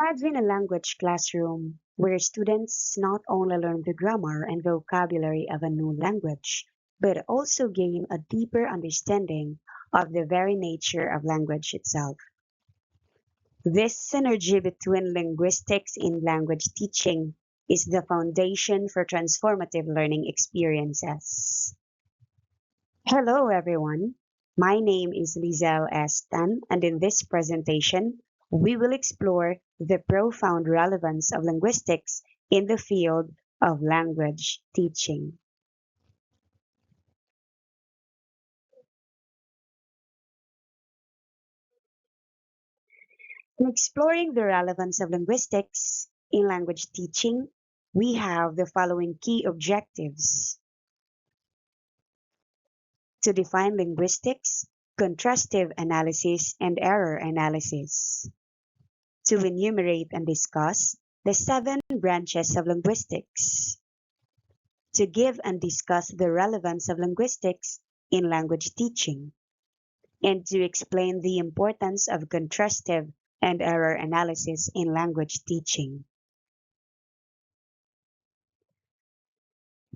Imagine a language classroom where students not only learn the grammar and vocabulary of a new language, but also gain a deeper understanding of the very nature of language itself. This synergy between linguistics and language teaching is the foundation for transformative learning experiences. Hello, everyone. My name is Liezel Tan, and in this presentation, we will explore the profound relevance of linguistics in the field of language teaching. In exploring the relevance of linguistics in language teaching, we have the following key objectives: to define linguistics, contrastive analysis, and error analysis; to enumerate and discuss the seven branches of linguistics; to give and discuss the relevance of linguistics in language teaching; and to explain the importance of contrastive and error analysis in language teaching.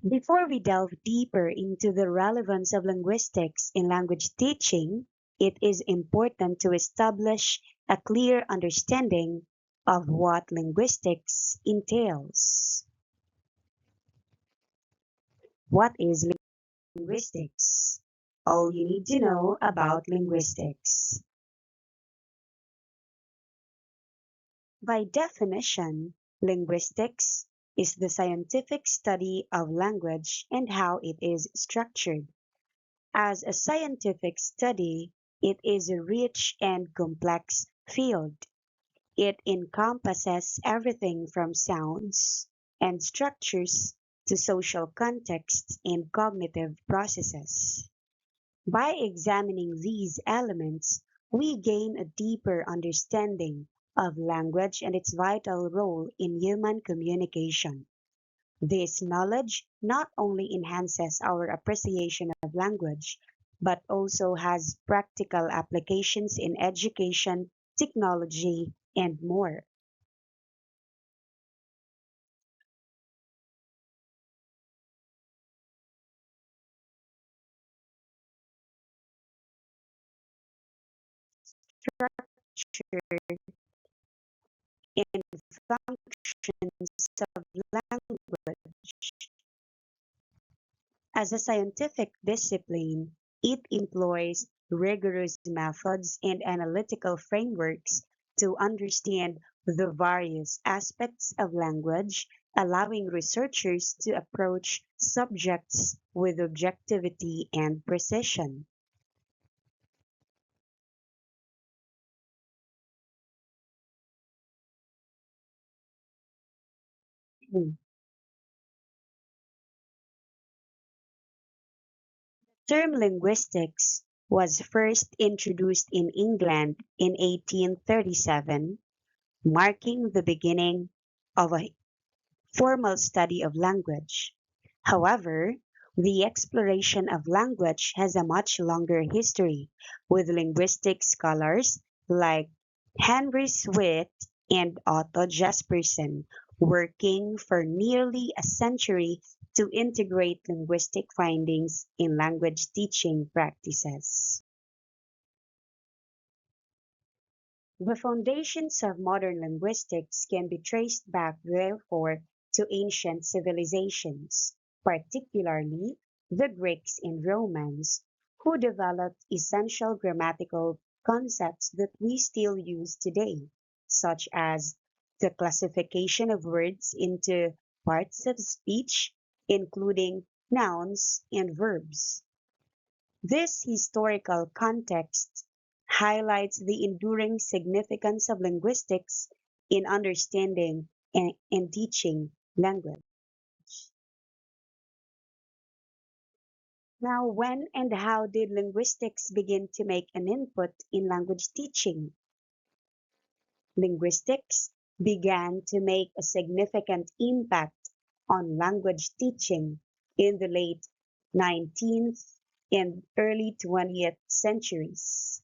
Before we delve deeper into the relevance of linguistics in language teaching, it is important to establish a clear understanding of what linguistics entails. What is linguistics? All you need to know about linguistics. By definition, linguistics is the scientific study of language and how it is structured. As a scientific study, it is a rich and complex field. It encompasses everything from sounds and structures to social contexts and cognitive processes. By examining these elements, we gain a deeper understanding of language and its vital role in human communication. This knowledge not only enhances our appreciation of language, but also has practical applications in education, technology, and more. Structure and functions of language. As a scientific discipline, it employs rigorous methods and analytical frameworks to understand the various aspects of language, allowing researchers to approach subjects with objectivity and precision. The term linguistics was first introduced in England in 1837, marking the beginning of a formal study of language. However, the exploration of language has a much longer history, with linguistic scholars like Henry Swift and Otto Jesperson working for nearly a century to integrate linguistic findings in language teaching practices. The foundations of modern linguistics can be traced back, therefore, to ancient civilizations, particularly the Greeks and Romans, who developed essential grammatical concepts that we still use today, such as the classification of words into parts of speech, including nouns and verbs. This historical context highlights the enduring significance of linguistics in understanding and teaching language. Now, when and how did linguistics begin to make an input in language teaching? Linguistics began to make a significant impact on language teaching in the late 19th and early 20th centuries.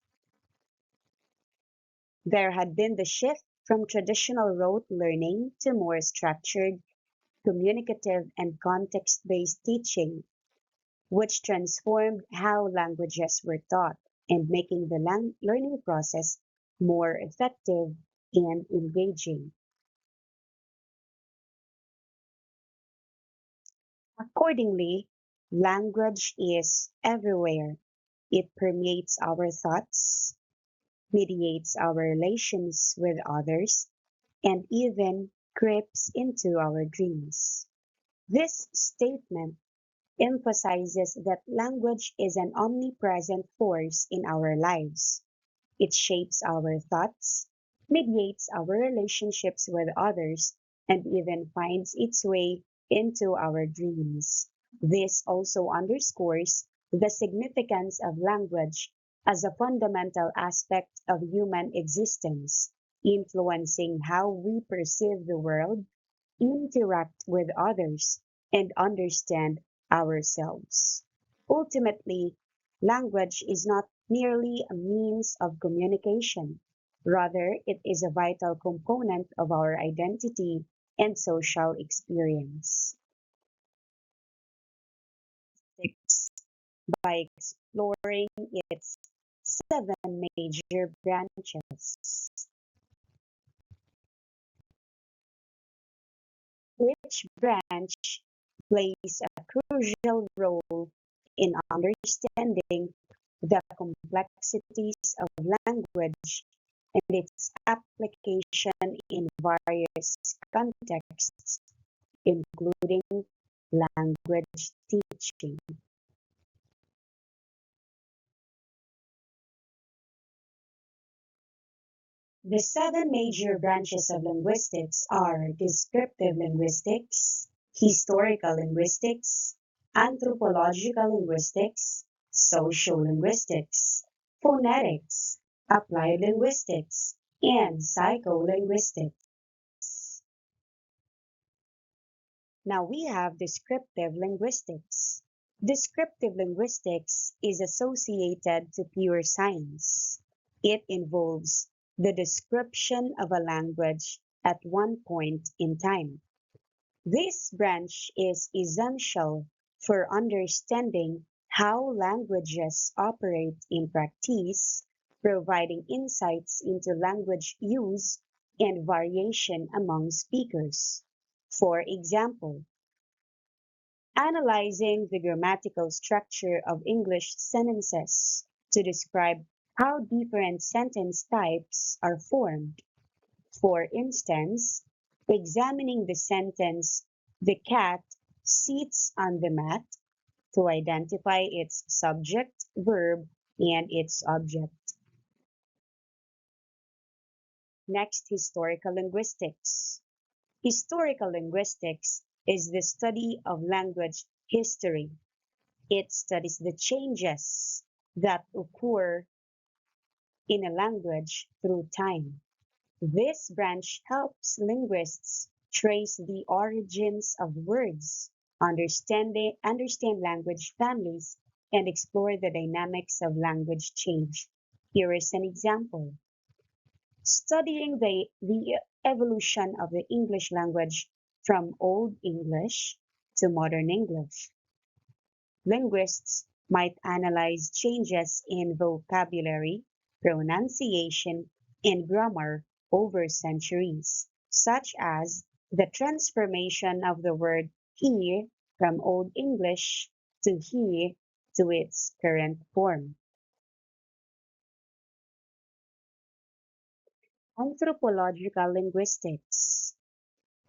There had been the shift from traditional rote learning to more structured, communicative, and context-based teaching, which transformed how languages were taught and making the learning process more effective and engaging. Accordingly, language is everywhere. It permeates our thoughts, mediates our relations with others, and even creeps into our dreams. This statement emphasizes that language is an omnipresent force in our lives. It shapes our thoughts, mediates our relationships with others, and even finds its way into our dreams. This also underscores the significance of language as a fundamental aspect of human existence, influencing how we perceive the world, interact with others, and understand ourselves. Ultimately, language is not merely a means of communication. Rather, it is a vital component of our identity and social experience. Six, by exploring its seven major branches. Each branch plays a crucial role in understanding the complexities of language and its application in various contexts, including language teaching. The seven major branches of linguistics are descriptive linguistics, historical linguistics, anthropological linguistics, social linguistics, phonetics, applied linguistics, and psycholinguistics. Now we have descriptive linguistics. Descriptive linguistics is associated to pure science. It involves the description of a language at one point in time. This branch is essential for understanding how languages operate in practice, providing insights into language use and variation among speakers. For example, analyzing the grammatical structure of English sentences to describe how different sentence types are formed. For instance, examining the sentence, "The cat sits on the mat," to identify its subject, verb, and its object. Next, historical linguistics. Historical linguistics is the study of language history. It studies the changes that occur in a language through time. This branch helps linguists trace the origins of words, understand language families, and explore the dynamics of language change. Here is an example. Studying the evolution of the English language from Old English to Modern English. Linguists might analyze changes in vocabulary, pronunciation, and grammar over centuries, such as the transformation of the word "here" from Old English to "here" to its current form. Anthropological linguistics.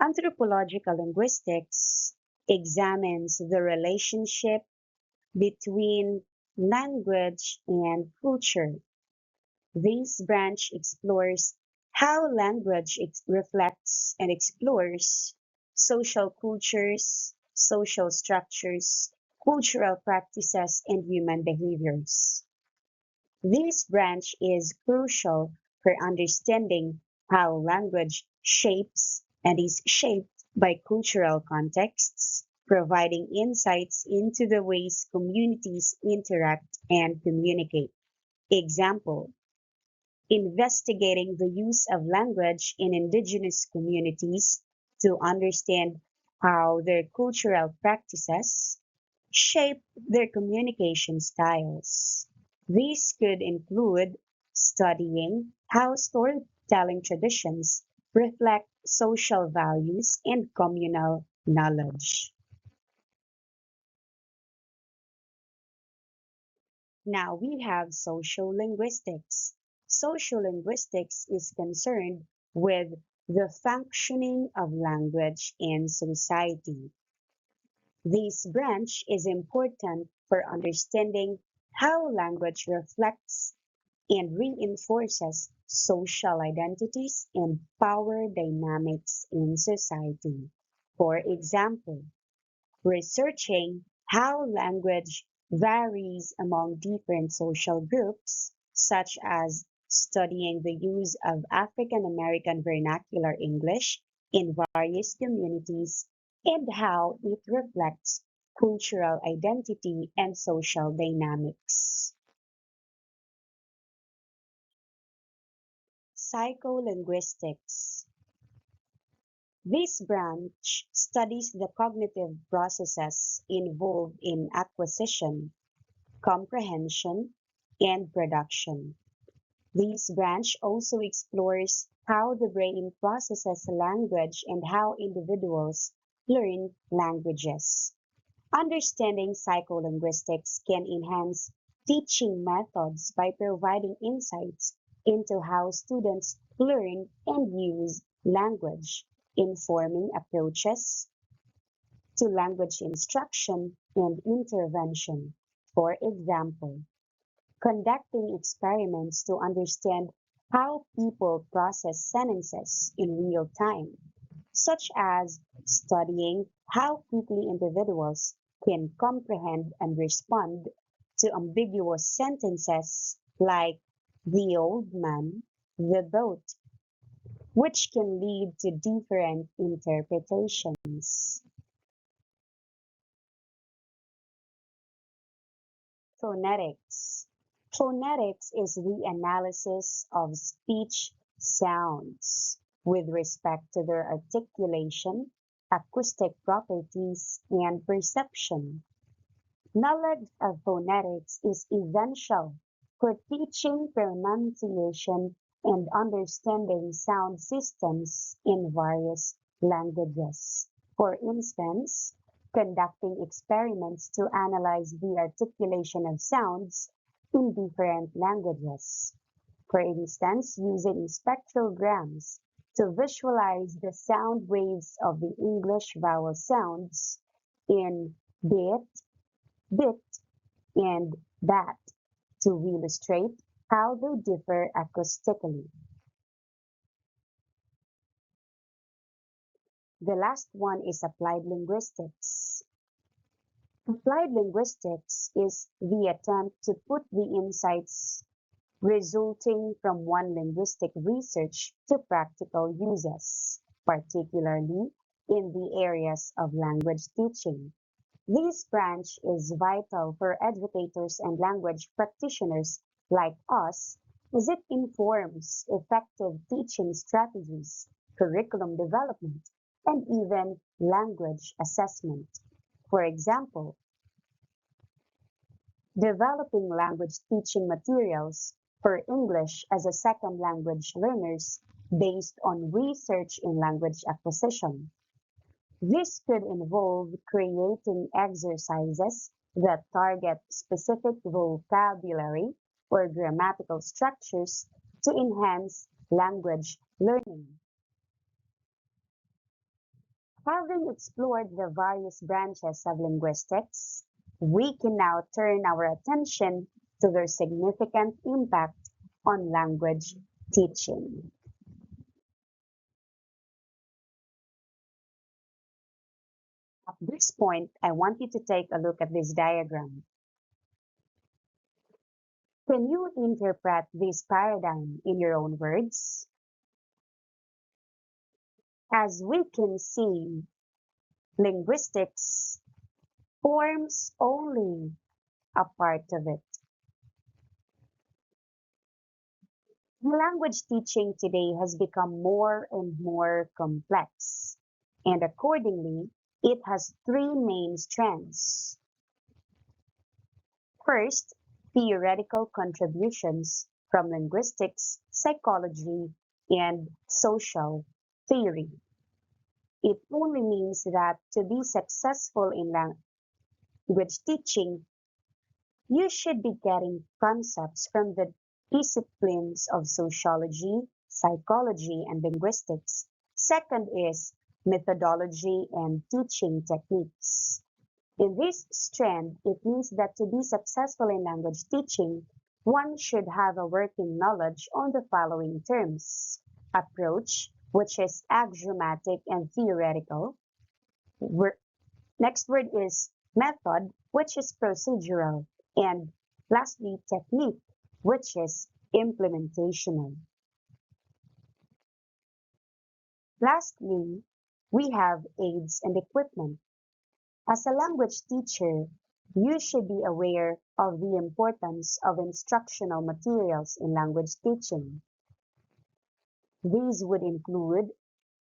Anthropological linguistics examines the relationship between language and culture. This branch explores how language reflects and explores social cultures, social structures, cultural practices, and human behaviors. This branch is crucial for understanding how language shapes and is shaped by cultural contexts, providing insights into the ways communities interact and communicate. Example, investigating the use of language in indigenous communities to understand how their cultural practices shape their communication styles. These could include studying how storytelling traditions reflect social values and communal knowledge. Now we have social linguistics. Social linguistics is concerned with the functioning of language in society. This branch is important for understanding how language reflects and reinforces social identities and power dynamics in society. For example, researching how language varies among different social groups, such as studying the use of African American vernacular English in various communities and how it reflects cultural identity and social dynamics. Psycholinguistics. This branch studies the cognitive processes involved in acquisition, comprehension, and production. This branch also explores how the brain processes language and how individuals learn languages. Understanding psycholinguistics can enhance teaching methods by providing insights into how students learn and use language, informing approaches to language instruction and intervention. For example, conducting experiments to understand how people process sentences in real time, such as studying how quickly individuals can comprehend and respond to ambiguous sentences like the old man, the boat, which can lead to different interpretations. Phonetics. Phonetics is the analysis of speech sounds with respect to their articulation, acoustic properties, and perception. Knowledge of phonetics is essential for teaching pronunciation and understanding sound systems in various languages. For instance, conducting experiments to analyze the articulation of sounds in different languages. For instance, using spectrograms to visualize the sound waves of the English vowel sounds in bit, bit, and bat to illustrate how they differ acoustically. The last one is applied linguistics. Applied linguistics is the attempt to put the insights resulting from one linguistic research to practical uses, particularly in the areas of language teaching. This branch is vital for educators and language practitioners like us as it informs effective teaching strategies, curriculum development, and even language assessment. For example, developing language teaching materials for English as a second language learners based on research in language acquisition. This could involve creating exercises that target specific vocabulary or grammatical structures to enhance language learning. Having explored the various branches of linguistics, we can now turn our attention to their significant impact on language teaching. At this point, I want you to take a look at this diagram. Can you interpret this paradigm in your own words? As we can see, linguistics forms only a part of it. Language teaching today has become more and more complex, and accordingly, it has three main strands. First, theoretical contributions from linguistics, psychology, and social theory. It only means that to be successful in language teaching, you should be getting concepts from the disciplines of sociology, psychology, and linguistics. Second is methodology and teaching techniques. In this strand, it means that to be successful in language teaching, one should have a working knowledge on the following terms: approach, which is axiomatic and theoretical. Next word is method, which is procedural. And lastly, technique, which is implementational. Lastly, we have aids and equipment. As a language teacher, you should be aware of the importance of instructional materials in language teaching. These would include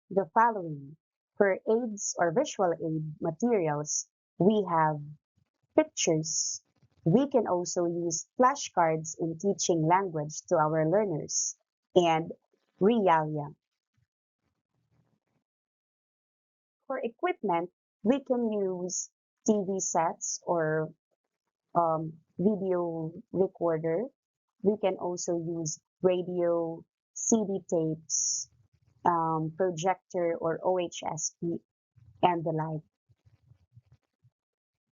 the following. For aids or visual aid materials, we have pictures. We can also use flashcards in teaching language to our learners, and realia. For equipment, we can use TV sets or video recorder. We can also use radio, CD tapes, projector or OHSP, and the like.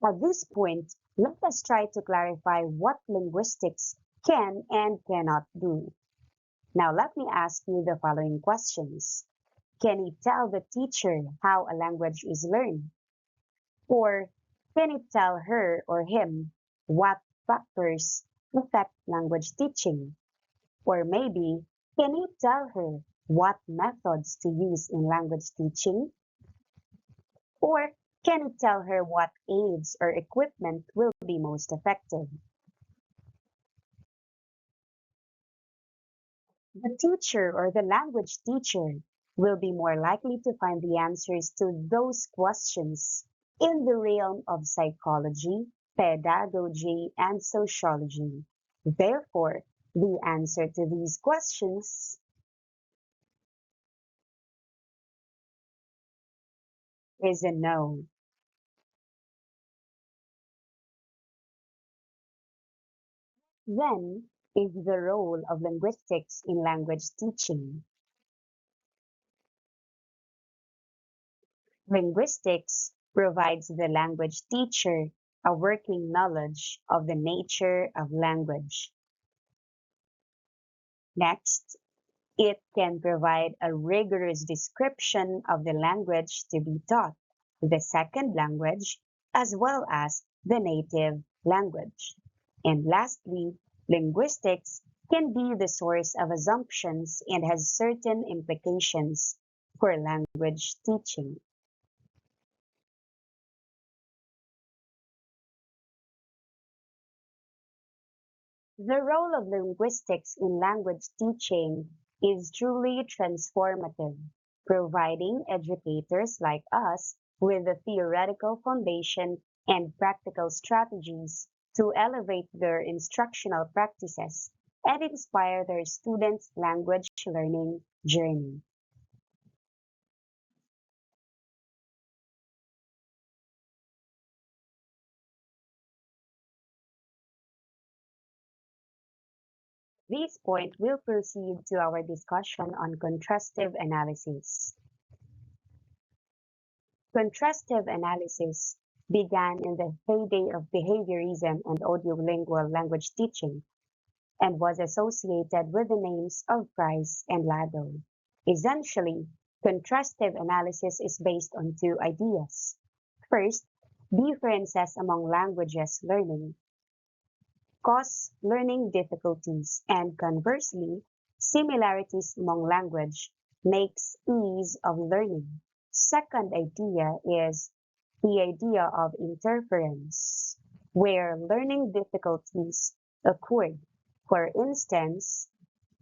At this point, let us try to clarify what linguistics can and cannot do. Now, let me ask you the following questions. Can it tell the teacher how a language is learned? Or can it tell her or him what factors affect language teaching? Or maybe, can it tell her what methods to use in language teaching? Or can it tell her what aids or equipment will be most effective? The teacher or the language teacher will be more likely to find the answers to those questions in the realm of psychology, pedagogy, and sociology. Therefore, the answer to these questions is a no. Then is the role of linguistics in language teaching. Linguistics provides the language teacher a working knowledge of the nature of language. Next, it can provide a rigorous description of the language to be taught, the second language, as well as the native language. And lastly, linguistics can be the source of assumptions and has certain implications for language teaching. The role of linguistics in language teaching is truly transformative, providing educators like us with a theoretical foundation and practical strategies to elevate their instructional practices and inspire their students' language learning journey. This point will proceed to our discussion on contrastive analysis. Contrastive analysis began in the heyday of behaviorism and audiolingual language teaching and was associated with the names of Price and Lado. Essentially, contrastive analysis is based on two ideas. First, differences among languages learning cause learning difficulties, and conversely, similarities among language makes ease of learning. Second idea is the idea of interference, where learning difficulties occurred. For instance,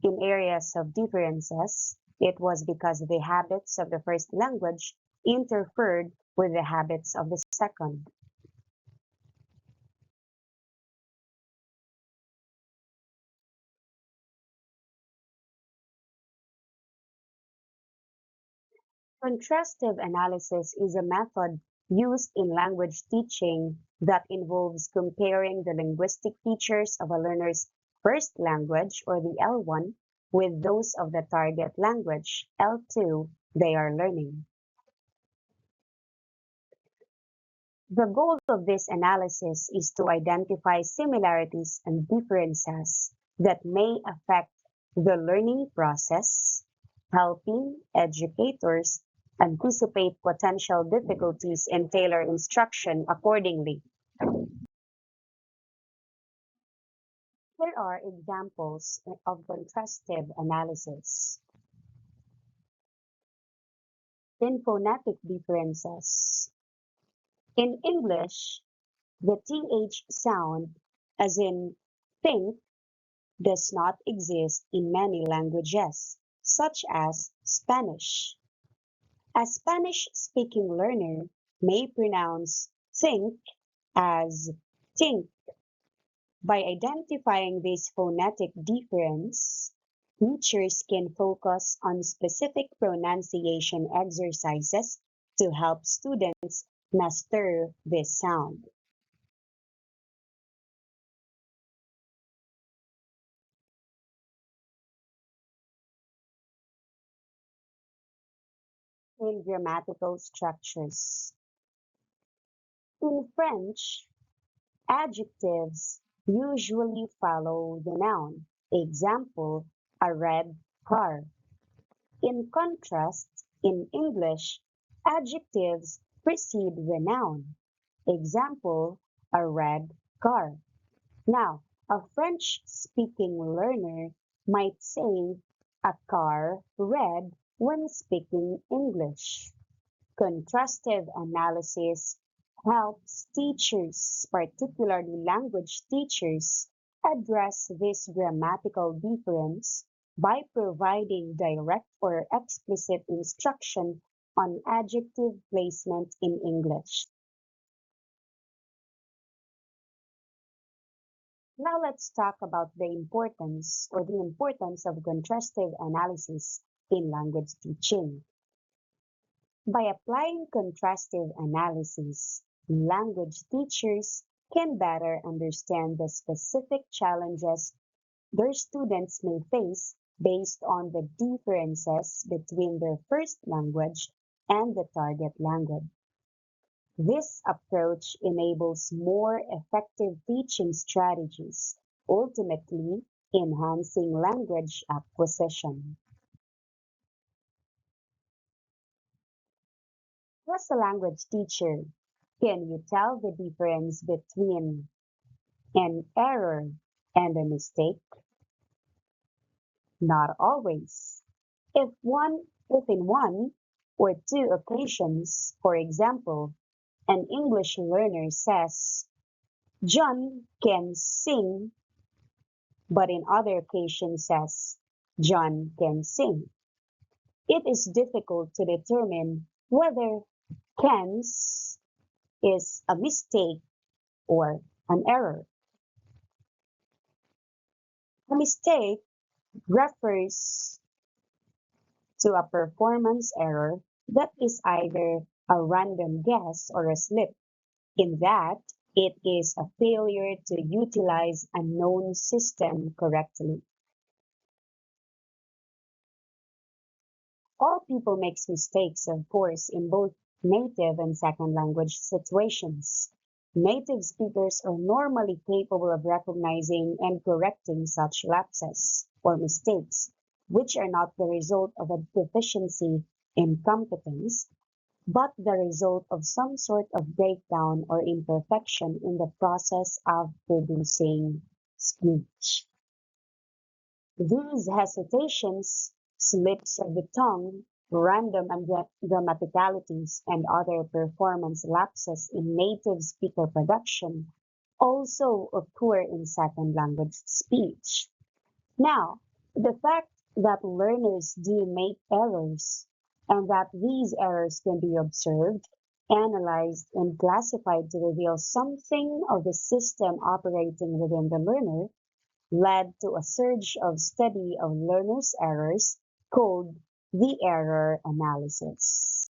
In areas of differences, it was because the habits of the first language interfered with the habits of the second. Contrastive analysis is a method used in language teaching that involves comparing the linguistic features of a learner's first language, or the L1, with those of the target language, L2, they are learning. The goal of this analysis is to identify similarities and differences that may affect the learning process, helping educators anticipate potential difficulties and tailor instruction accordingly. Here are examples of contrastive analysis. In phonetic differences. In English, the TH sound, as in think, does not exist in many languages, such as Spanish. A Spanish-speaking learner may pronounce think as think. By identifying this phonetic difference, teachers can focus on specific pronunciation exercises to help students master this sound. In grammatical structures. In French, adjectives usually follow the noun. Example, a red car. In contrast, in English, adjectives precede the noun. Example, a red car. Now, a French-speaking learner might say a car red when speaking English. Contrastive analysis helps teachers, particularly language teachers, address this grammatical difference by providing direct or explicit instruction on adjective placement in English. Now let's talk about the importance of contrastive analysis in language teaching. By applying contrastive analysis, language teachers can better understand the specific challenges their students may face based on the differences between their first language and the target language. This approach enables more effective teaching strategies, ultimately enhancing language acquisition. As a language teacher, can you tell the difference between an error and a mistake? Not always. If in one or two occasions, for example, an English learner says, John can sing, but in other occasions says, John can sing, it is difficult to determine whether cans is a mistake or an error. A mistake refers to a performance error that is either a random guess or a slip, in that it is a failure to utilize a known system correctly. All people make mistakes, of course, in both native and second language situations. Native speakers are normally capable of recognizing and correcting such lapses or mistakes, which are not the result of a deficiency in competence, but the result of some sort of breakdown or imperfection in the process of producing speech. These hesitations, slips of the tongue, random grammaticalities, and other performance lapses in native speaker production also occur in second language speech. Now, The fact that learners do make errors and that these errors can be observed, analyzed, and classified to reveal something of the system operating within the learner led to a surge of study of learners' errors called the error analysis.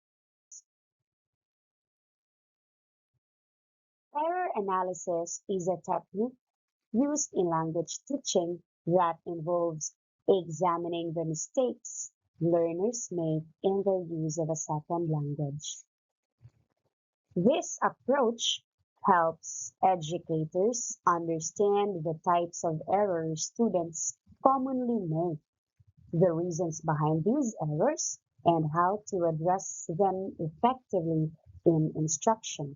Error analysis is a technique used in language teaching that involves examining the mistakes learners make in their use of a second language. This approach helps educators understand the types of errors students commonly make, the reasons behind these errors, and how to address them effectively in instruction.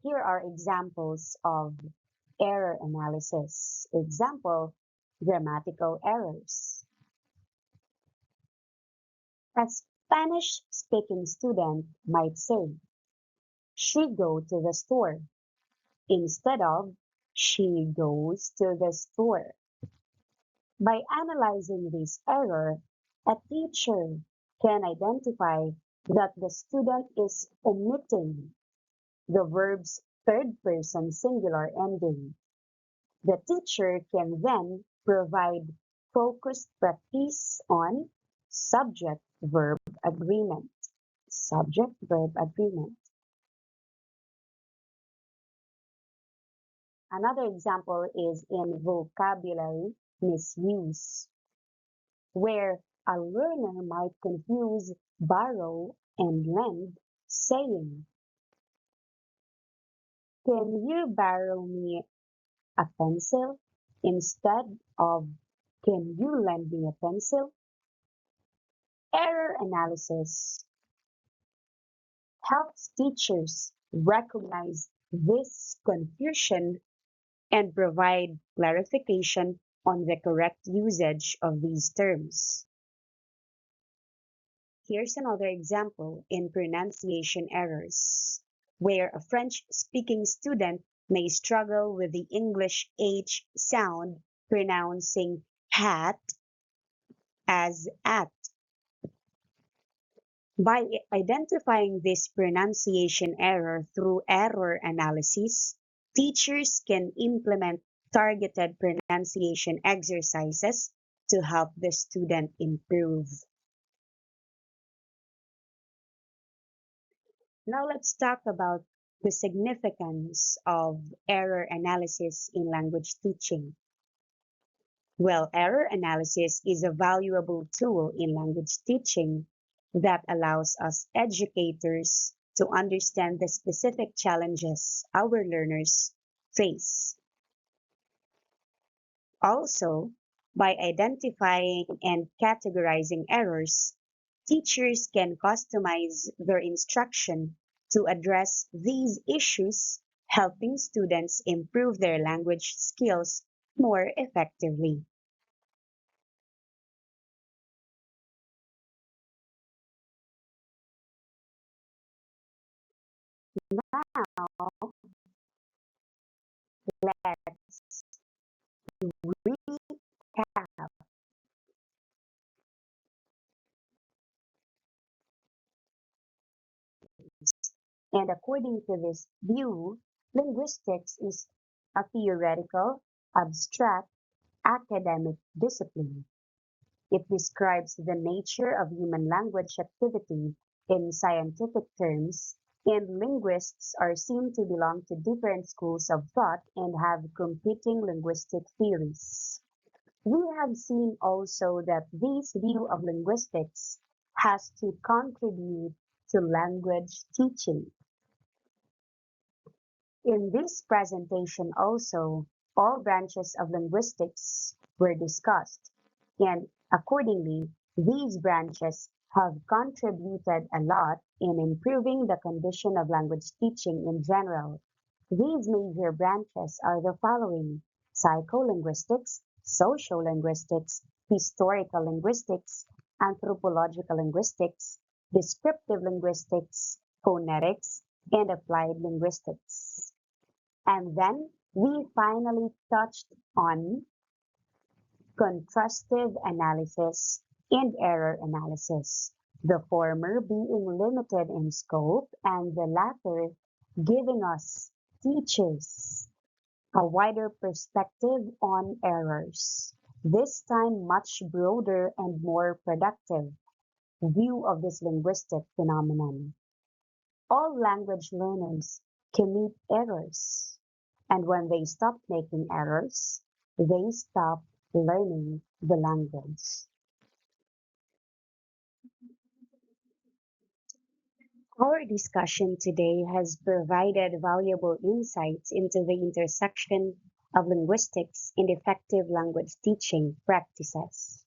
Here are examples of error analysis. Example, grammatical errors. A Spanish speaking student might say, she go to the store instead of she goes to the store. By analyzing this error, a teacher can identify that the student is omitting the verb's third person singular ending. The teacher can then provide focused practice on subject-verb agreement. Subject-verb agreement. Another example is in vocabulary misuse, where a learner might confuse borrow and lend, saying, can you borrow me a pencil instead of can you lend me a pencil? Error analysis helps teachers recognize this confusion and provide clarification on the correct usage of these terms. Here's another example in pronunciation errors, where a French-speaking student may struggle with the English H sound, pronouncing hat as at. By identifying this pronunciation error through error analysis, teachers can implement targeted pronunciation exercises to help the student improve. Now let's talk about the significance of error analysis in language teaching. Well, error analysis is a valuable tool in language teaching that allows us educators to understand the specific challenges our learners face. Also, by identifying and categorizing errors, teachers can customize their instruction to address these issues, helping students improve their language skills more effectively. Let's recap. And according to this view, linguistics is a theoretical, abstract, academic discipline. It describes the nature of human language activity in scientific terms, and linguists are seen to belong to different schools of thought and have competing linguistic theories. We have seen also that this view of linguistics has to contribute to language teaching. In this presentation also, all branches of linguistics were discussed, and accordingly, these branches have contributed a lot in improving the condition of language teaching in general. These major branches are the following: psycholinguistics, sociolinguistics, historical linguistics, anthropological linguistics, descriptive linguistics, phonetics, and applied linguistics. And then We finally touched on contrastive analysis and error analysis, the former being limited in scope and the latter giving us teachers a wider perspective on errors, this time much broader and more productive view of this linguistic phenomenon. All language learners commit errors, and when they stop making errors, they stop learning the language. Our discussion today has provided valuable insights into the intersection of linguistics and effective language teaching practices.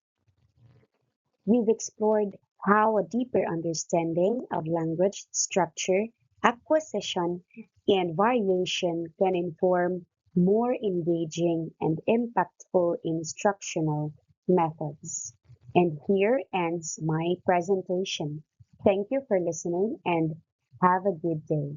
We've explored how a deeper understanding of language structure, acquisition, and variation can inform more engaging and impactful instructional methods. And here ends my presentation. Thank you for listening and have a good day.